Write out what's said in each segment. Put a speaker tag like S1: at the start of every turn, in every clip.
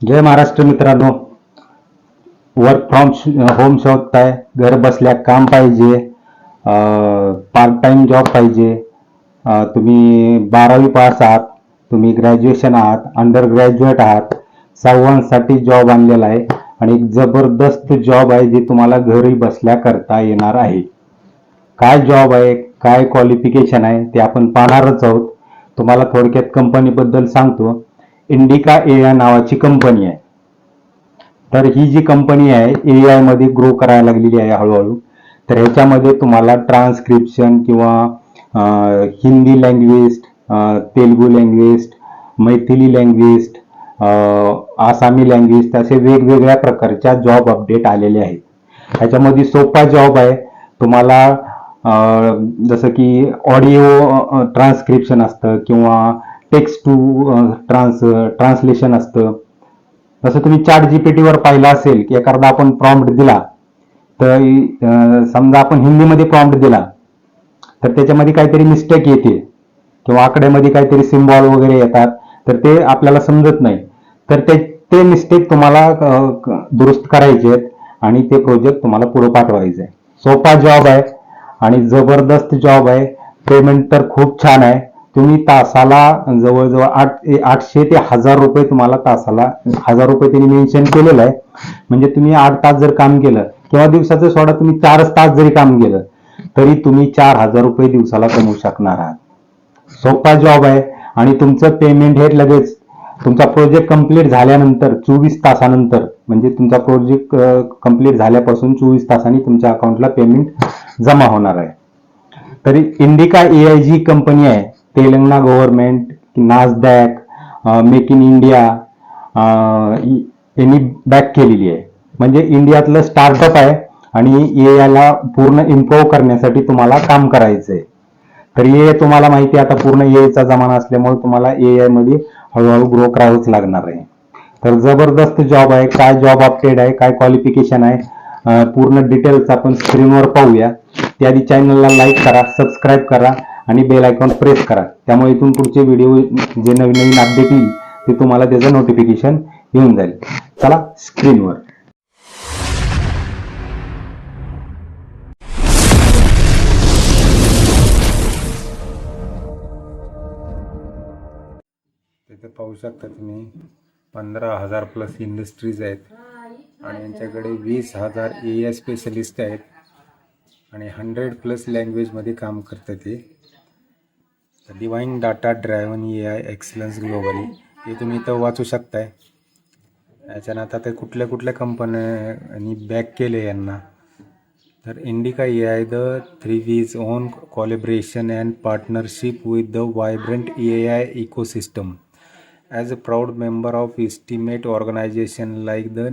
S1: जय महाराष्ट्र मित्रांनो. Work from home शोधताय, घर बसल्या काम पाहिजे, पार्ट टाइम जॉब पाहिजे, तुम्ही 12वी पास आहात, तुम्ही ग्रॅज्युएशन आहात, अंडर ग्रॅज्युएट आहात, सर्वांसाठी जॉब आणलेला आहे आणि एक जबरदस्त जॉब आहे जे तुम्हाला घरी बसल्या करता येणार आहे. काय जॉब आहे, काय क्वालिफिकेशन आहे ते आपण पाहणारच आहोत. तुम्हाला थोडक्यात कंपनीबद्दल सांगतो. इंडिका एआय नावाची कंपनी आहे. तर ही जी कंपनी आहे एआय मध्ये ग्रो करायला लागलेली आहे हळूहळू. तर ह्याच्यामध्ये तुम्हाला ट्रान्सक्रिप्शन किंवा Hindi language, Telugu language, Maithili language, आसामी लँग्वेज असे वेगवेगळ्या प्रकारच्या जॉब अपडेट आलेले आहेत. ह्याच्यामध्ये सोपा जॉब आहे. तुम्हाला जसं की ऑडिओ ट्रान्सक्रिप्शन असतं किंवा टेक्स्ट टू ट्रान्सलेशन असतं. जसं तुम्ही चॅट जीपीटीवर पाहिलं असेल की एखादा आपण प्रॉम्प्ट दिला तर समजा आपण हिंदीमध्ये प्रॉम्प्ट दिला तर त्याच्यामध्ये काहीतरी मिस्टेक येते किंवा आकड्यामध्ये काहीतरी सिम्बॉल वगैरे येतात तर ते आपल्याला समजत नाही. तर ते मिस्टेक तुम्हाला दुरुस्त करायचे आहेत आणि ते प्रोजेक्ट तुम्हाला पुढे पाठवायचं आहे. सोपा जॉब आहे आणि जबरदस्त जॉब आहे. पेमेंट तर खूप छान आहे. तुम्ही तासाला जवळजवळ 800 ते 1000 रुपये तुम्हाला तासाला, 1000 रुपये त्यांनी मेन्शन केलेलं आहे. म्हणजे तुम्ही 8 तास जर काम केलं किंवा दिवसाचं सोडा तुम्ही 4 तास जरी काम केलं तरी तुम्ही 4000 रुपये दिवसाला कमवू शकणार आहात. सोपा जॉब आहे आणि तुमचं पेमेंट हे लगेच तुमचा प्रोजेक्ट कंप्लीट झाल्यानंतर 24 तासानंतर, म्हणजे तुमचा प्रोजेक्ट कंप्लीट झाल्यापासून 24 तासांनी तुमच्या अकाउंटला पेमेंट जमा होणार आहे. तरी इंडिका एआय जी कंपनी आहे, Telangana government, NASDAQ, make in India यांनी बॅक केलेली आहे. म्हणजे इंडियातलं स्टार्टअप आहे आणि एआयला पूर्ण इम्प्रूव्ह करण्यासाठी तुम्हाला काम करायचं आहे. तर ए तुम्हाला माहिती आहे आता पूर्ण एआयचा जमाना असल्यामुळे तुम्हाला एआय मध्ये हळूहळू ग्रो करावंच लागणार आहे. तर जबरदस्त जॉब आहे. काय जॉब अपडेट आहे, काय क्वालिफिकेशन आहे, पूर्ण डिटेल्स आपण स्क्रीनवर पाहूया. त्याआधी चॅनलला लाईक करा, सबस्क्राईब करा आणि बेल आयकॉन प्रेस करा. त्यामुळे इथून पुढचे व्हिडिओ जे नवीन नवीन अपडेट येईल ते तुम्हाला त्याचं नोटिफिकेशन येऊन जाईल. चला स्क्रीनवर. तिथे पाहू शकता तुम्ही 15,000 प्लस इंडस्ट्रीज आहेत आणि यांच्याकडे 20,000 एआय स्पेशलिस्ट आहेत आणि 100 प्लस लँग्वेजमध्ये काम करतात. ते divine data driven AI excellence globally हे तुम्ही इथं वाचू शकताय. याच्यानंतर ते कुठल्या कुठल्या कंपन्यांनी बॅक केले यांना. तर indica AI the 3V's own collaboration and partnership with the vibrant AI ecosystem. As a proud member of estimate organization like the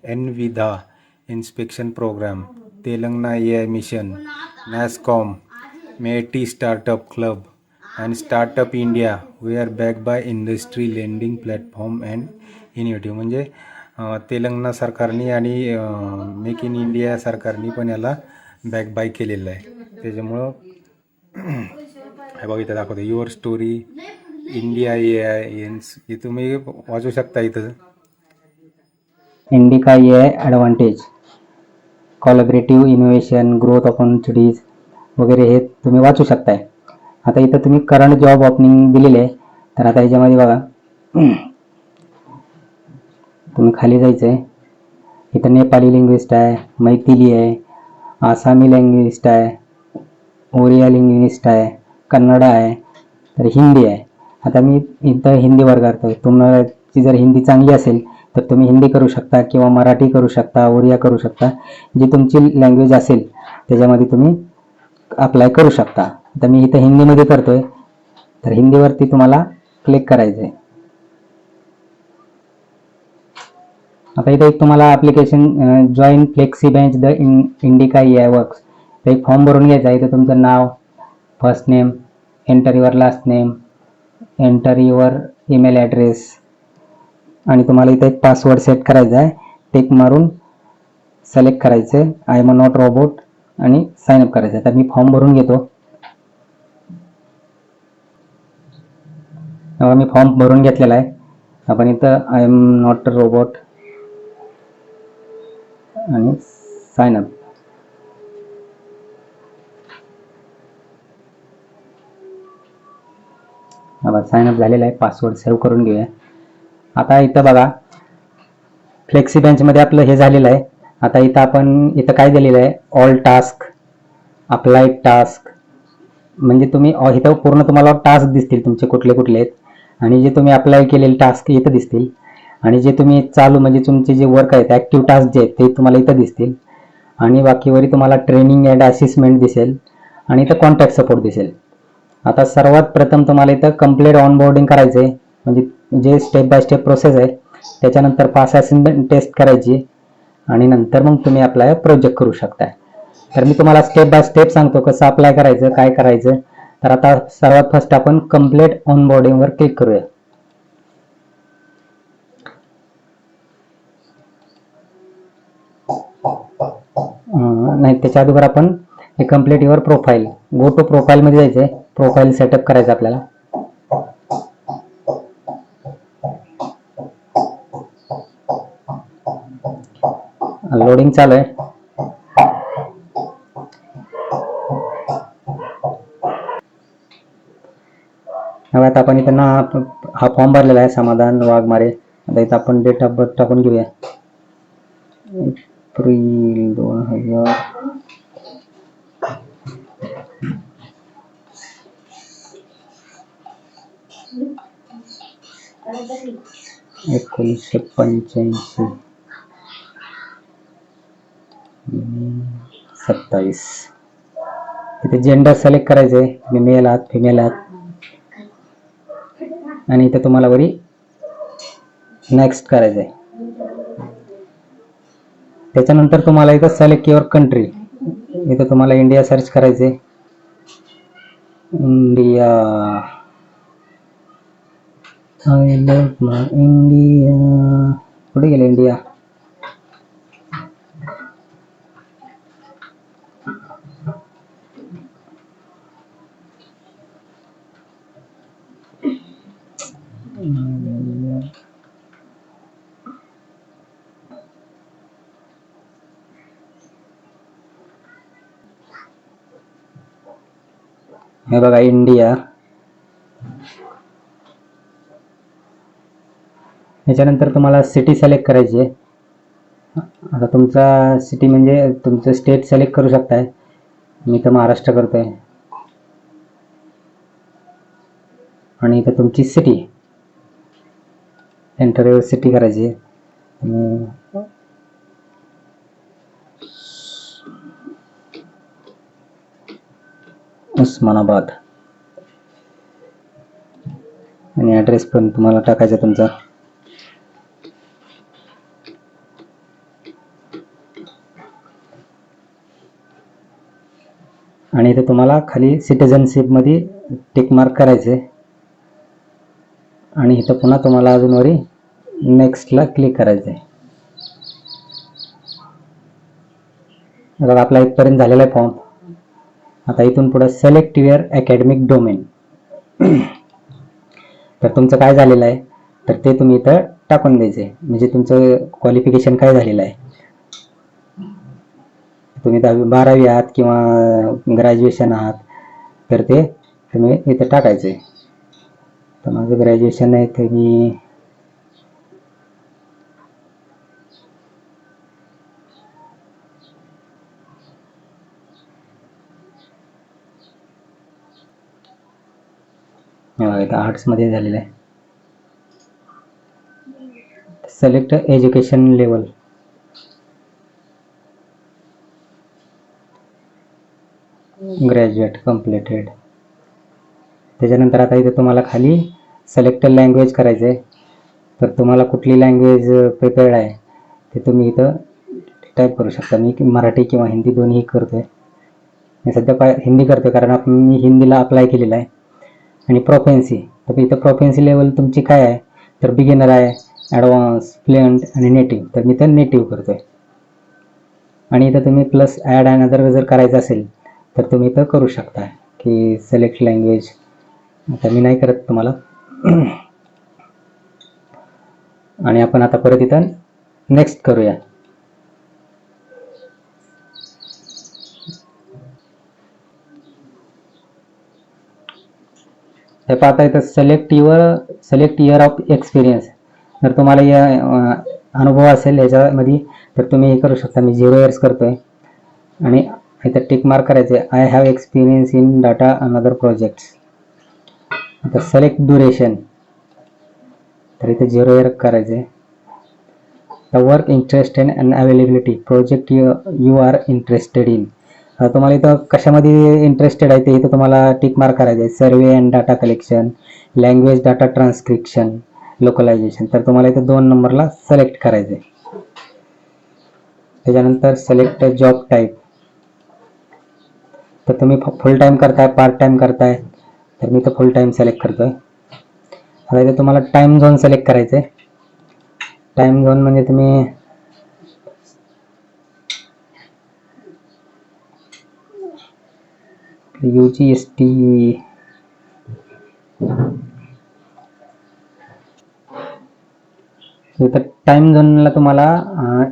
S1: NVIDIA Inspection Program, Telangana AI Mission, NASSCOM, METI Startup Club, and Startup India, we are backed by industry lending platform and innovative. म्हणजे तेलंगणा सरकारने आणि make in India सरकारने पण याला back bye केलेलं आहे. त्याच्यामुळं हे बघा इथं दाखवतो युअर स्टोरी इंडिया एआय हे तुम्ही वाचू शकता. इथं
S2: indica AI advantage, collaborative innovation, growth opportunities वगैरे हे तुम्ही वाचू शकताय. आता इथं तुम्ही करंट जॉब ओपनिंग दिलेले आहे. तर आता ह्याच्यामध्ये बघा तुम्ही खाली जायचं आहे. इथं नेपाळी लँग्वेज आहे, मैथिली आहे, आसामी लँग्वेज आहे, ओरिया लँग्वेज आहे, कन्नड आहे, तर हिंदी आहे. आता मी इथं हिंदीवर करतो. तुमची जर हिंदी चांगली असेल तर तुम्ही हिंदी करू शकता किंवा मराठी करू शकता, ओरिया करू शकता. जी तुमची लँग्वेज असेल त्याच्यामध्ये तुम्ही अप्लाय करू शकता. आता मी इथं हिंदीमध्ये करतोय तर हिंदीवरती तुम्हाला क्लिक करायचं आहे. आता इथे एक तुम्हाला application join flexi bench the Indika AI works, तर एक फॉर्म भरून घ्यायचा आहे. इथं तुमचं नाव, first name, enter your last name, enter your email address आणि तुम्हाला इथं एक पासवर्ड सेट करायचा आहे. टेक मारून सिलेक्ट करायचं आहे आय एम नॉट रोबोट आणि साइन अप करायचं आहे. तर मी फॉर्म भरून घेतो. मी फॉर्म भरून घेतलेला आहे. आपण इथं I am not a robot आणि साइन अप. साइन अप झालेलं आहे. पासवर्ड सेव्ह करून घेऊया. आता इथं बघा फ्लेक्सी बेंचमध्ये आपलं हे झालेलं आहे. आता इथं आपण इथं काय दिलेलं आहे, ऑल टास्क, अप्लाय टास्क, म्हणजे तुम्ही इथं पूर्ण तुम्हाला टास्क दिसतील तुमचे कुठले कुठले आहेत, आणि जे तुम्ही अप्लाय केलेले टास्क इथं दिसतील, आणि जे तुम्ही चालू म्हणजे तुमचे जे वर्क आहेत ॲक्टिव्ह टास्क जे आहेत ते तुम्हाला इथं दिसतील, आणि बाकीवरी तुम्हाला ट्रेनिंग अँड असिस्टमेंट दिसेल, आणि इथं कॉन्टॅक्ट सपोर्ट दिसेल. आता सर्वात प्रथम तुम्हाला इथं कंप्लीट ऑनबोर्डिंग करायचं आहे, म्हणजे जे स्टेप बाय स्टेप प्रोसेस आहे, त्याच्यानंतर पास असेसमेंट टेस्ट करायची, आणि नंतर मग तुम्ही अप्लाय प्रोजेक्ट करू शकता. तर मी तुम्हाला स्टेप बाय स्टेप सांगतो कसं अप्लाय करायचं, काय करायचं. तर आता सर्वात फर्स्ट आपण कंप्लीट ऑनबोर्डिंगवर क्लिक करूया. नाही, त्याच्या अगोदर आपण हे complete your profile, go to प्रोफाईलमध्ये जायचं आहे. प्रोफाईल सेटअप करायचं आपल्याला. लोडिंग चालू आहे. आता आपण इथं ना हा फॉर्म भरलेला आहे, समाधान वाघमारे. आता इथं आपण डेट ऑफ बर्थ टाकून घेऊया, एप्रिल 2000. एकोणीसशे 85 27. इथे जेंडर सिलेक्ट करायचं आहे, तुम्ही मेल आहात फिमेल आहात, आणि इथे तुम्हाला वरी नेक्स्ट करायचं आहे. त्याच्यानंतर तुम्हाला इथं सिलेक्ट युअर कंट्री, इथं तुम्हाला इंडिया सर्च करायचे. India, I love my India. कुठे गेलं इंडिया? हे बघा इंडिया. याच्यानंतर तुम्हाला सिटी सिलेक्ट करायची आहे. आता तुमचा सिटी म्हणजे तुमचं स्टेट सिलेक्ट करू शकताय. मी तर महाराष्ट्र करतोय, आणि इथं तुमची सिटी, एंटर युअर सिटी करायची. उस्मानाबाद, आणि ॲड्रेस पण तुम्हाला टाकायचा तुमचा. आणि इथे तुम्हाला खाली सिटिझनशिपमध्ये टिक मार्क करायचे, आणि इथं पुन्हा तुम्हाला अजून वरी नेक्स्टला क्लिक करायचं आहे. बघा आपला इथपर्यंत झालेला आहे फॉर्म. आता इथून पुढे सिलेक्ट युअर अकॅडमिक डोमेन. तर तुमचं काय झालेलं आहे तर ते तुम्ही इथं टाकून द्यायचे, म्हणजे तुमचं क्वालिफिकेशन काय झालेलं आहे. तुम्ही 10वी-12वी आहात किंवा ग्रॅज्युएशन आहात, तर ते तुम्ही इथं टाकायचे. तर माझं ग्रॅज्युएशन आहे, ते मी इथं आर्ट्समध्ये झालेलं आहे. Select education level. Graduate completed. त्याच्यानंतर आता इथे तुम्हाला खाली सिलेक्ट लँग्वेज करायचं आहे. तर तुम्हाला कुठली लँग्वेज प्रिपेअर्ड आहे ते तुम्ही इथं टाईप करू शकता. मी मराठी किंवा हिंदी दोन्ही करतोय. मी सध्या हिंदी करतोय कारण मी हिंदीला अप्लाय केलेला आहे. आणि प्रोफेन्सी, तर इथं प्रोफेन्सी लेवल तुमची काय आहे तर बिगिनर आहे, ॲडव्हान्स, फ्लुएंट आणि नेटिव्ह. तर मी तर नेटिव्ह करतोय. आणि इथं तुम्ही प्लस ॲड अँड अदर जर करायचं असेल तर तुम्ही इथं करू शकता की सिलेक्ट लँग्वेज. आता मी नाही करत तुम्हाला. आणि आपण आता परत इथं नेक्स्ट करूया. हे पाहता इथं सिलेक्ट इयर ऑफ एक्सपिरियन्स. जर तुम्हाला या अनुभव असेल याच्यामध्ये तर तुम्ही हे करू शकता. मी 0 इयर्स करतोय आणि इथं टिक मार्क करायचे. I have experience in data another projects. आता सिलेक्ट ड्युरेशन, तर इथे 0 इयर करायचे. Work interested and availability project you are interested in. तुम्हाला इथं कशामध्ये इंटरेस्टेड आहे ते इथं तुम्हाला टिक मार्क करायचे आहे. Survey and data collection, language data transcription, localisation. तर तुम्हाला इथं 2 नंबरला सिलेक्ट करायचे. त्याच्यानंतर सिलेक्ट जॉब टाईप. तर तुम्ही फुल टाईम करताय, पार्ट टाईम करताय, तर मी इथं फुल टाईम सिलेक्ट करतोय. आता इथे तुम्हाला टाईम झोन सिलेक्ट करायचे. टाईम झोन म्हणजे तुम्ही UGST इथं टाईम झोनला तुम्हाला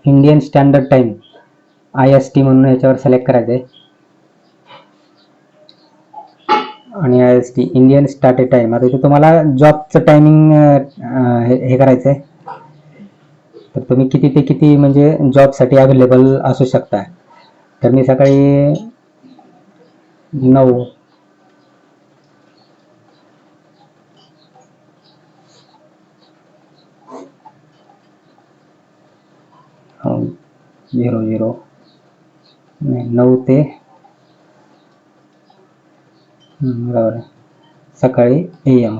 S2: इंडियन स्टँडर्ड टाईम IST म्हणून याच्यावर सिलेक्ट करायचं आहे. आणि IST इंडियन स्टार्टेड टाईम. आता इथे तुम्हाला जॉबचं टायमिंग हे करायचं आहे. तर तुम्ही किती ते किती म्हणजे जॉबसाठी अवेलेबल असू शकता. तर मी सकाळी 9 ते बरोबर सकाळी AM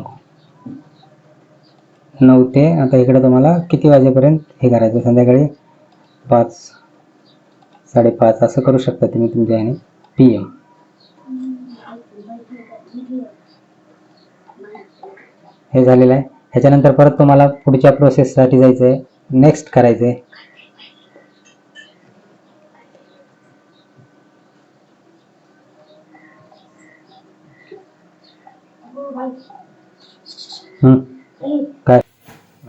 S2: 9 ते आता इकडे तुम्हाला किती वाजेपर्यंत हे करायचं, संध्याकाळी 5 5:30 असं करू शकता तुम्ही तुमच्या आणि PM. हे झालेलं आहे. ह्याच्यानंतर परत तुम्हाला पुढच्या प्रोसेससाठी जायचं आहे, नेक्स्ट करायचं आहे. काय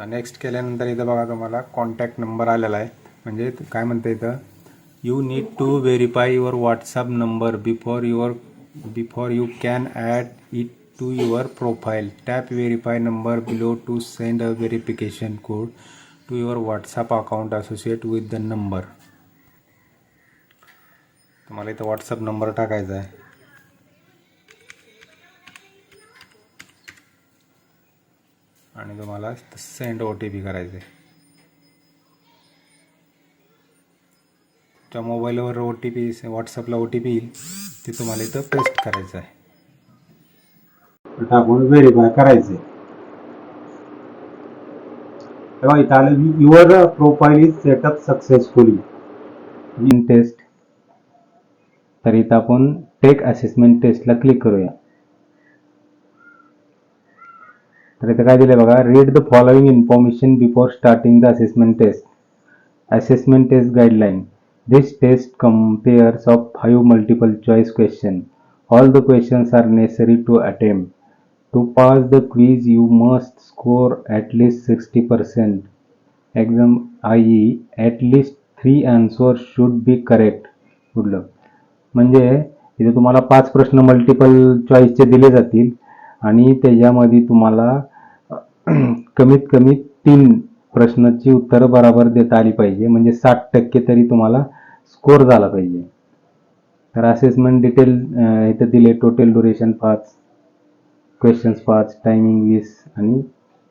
S1: नेक्स्ट केल्यानंतर इथं बघा तुम्हाला कॉन्टॅक्ट नंबर आलेला आहे. म्हणजे काय म्हणते इथं, you need to verify your WhatsApp number before you can add it to your profile. Tap verify number below to send a verification code to your WhatsApp account associate with the number. तुम्हाला इथं WhatsApp number टाकायचा आहे. आणि तुम्हाला send OTP करायचे. त्या मोबाईलवर OTP व्हॉट्सअपला OTP येईल ते तुम्हाला इथं पेस्ट करायचं आहे. टाकून व्हेरीफाय करायचे. तेव्हा इथं आलं your profile is setup successfully in test. तर इथं आपण टेक असेसमेंट टेस्टला क्लिक करूया. तर इथं काय दिलं बघा, read the following information before starting the assessment test. Assessment test guideline. This test compares of 5 multiple choice questions. All the questions are necessary to attempt. To pass the quiz, you must score at least 60%. Exam i.e. at least 3 answers should be correct. Good luck. म्हणजे इथे तुम्हाला 5 प्रश्न multiple चॉईसचे दिले जातील आणि त्याच्यामध्ये तुम्हाला कमीत कमी 3 प्रश्नाची उत्तरं बरोबर देता आली पाहिजे. म्हणजे 60% तरी तुम्हाला स्कोर झाला पाहिजे. तर असेसमेंट डिटेल इथं दिले. टोटल ड्युरेशन 5, क्वेश्चन्स 5, टायमिंग 20 आणि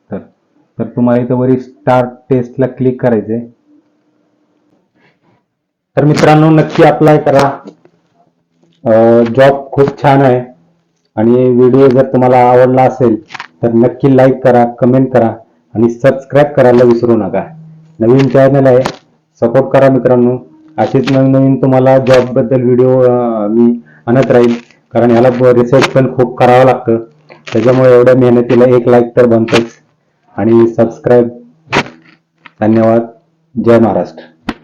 S1: तर तुम्हाला इथं वरी स्टार्ट टेस्टला क्लिक करायचं आहे. तर मित्रांनो नक्की अप्लाय करा. जॉब खूप छान आहे आणि व्हिडिओ जर तुम्हाला आवडला असेल तर नक्की लाईक करा, कमेंट करा आणि सबस्क्राईब करायला विसरू नका. नवीन चॅनल आहे, सपोर्ट करा मित्रांनो. असेच नवीन तुम्हाला जॉबबद्दल व्हिडिओ मी आणत राहील, कारण ह्याला रिसर्च पण खूप करावं लागतं. त्याच्यामुळे एवढ्या मेहनतीला एक लाईक तर बनतंच आणि सबस्क्राईब. धन्यवाद. जय महाराष्ट्र.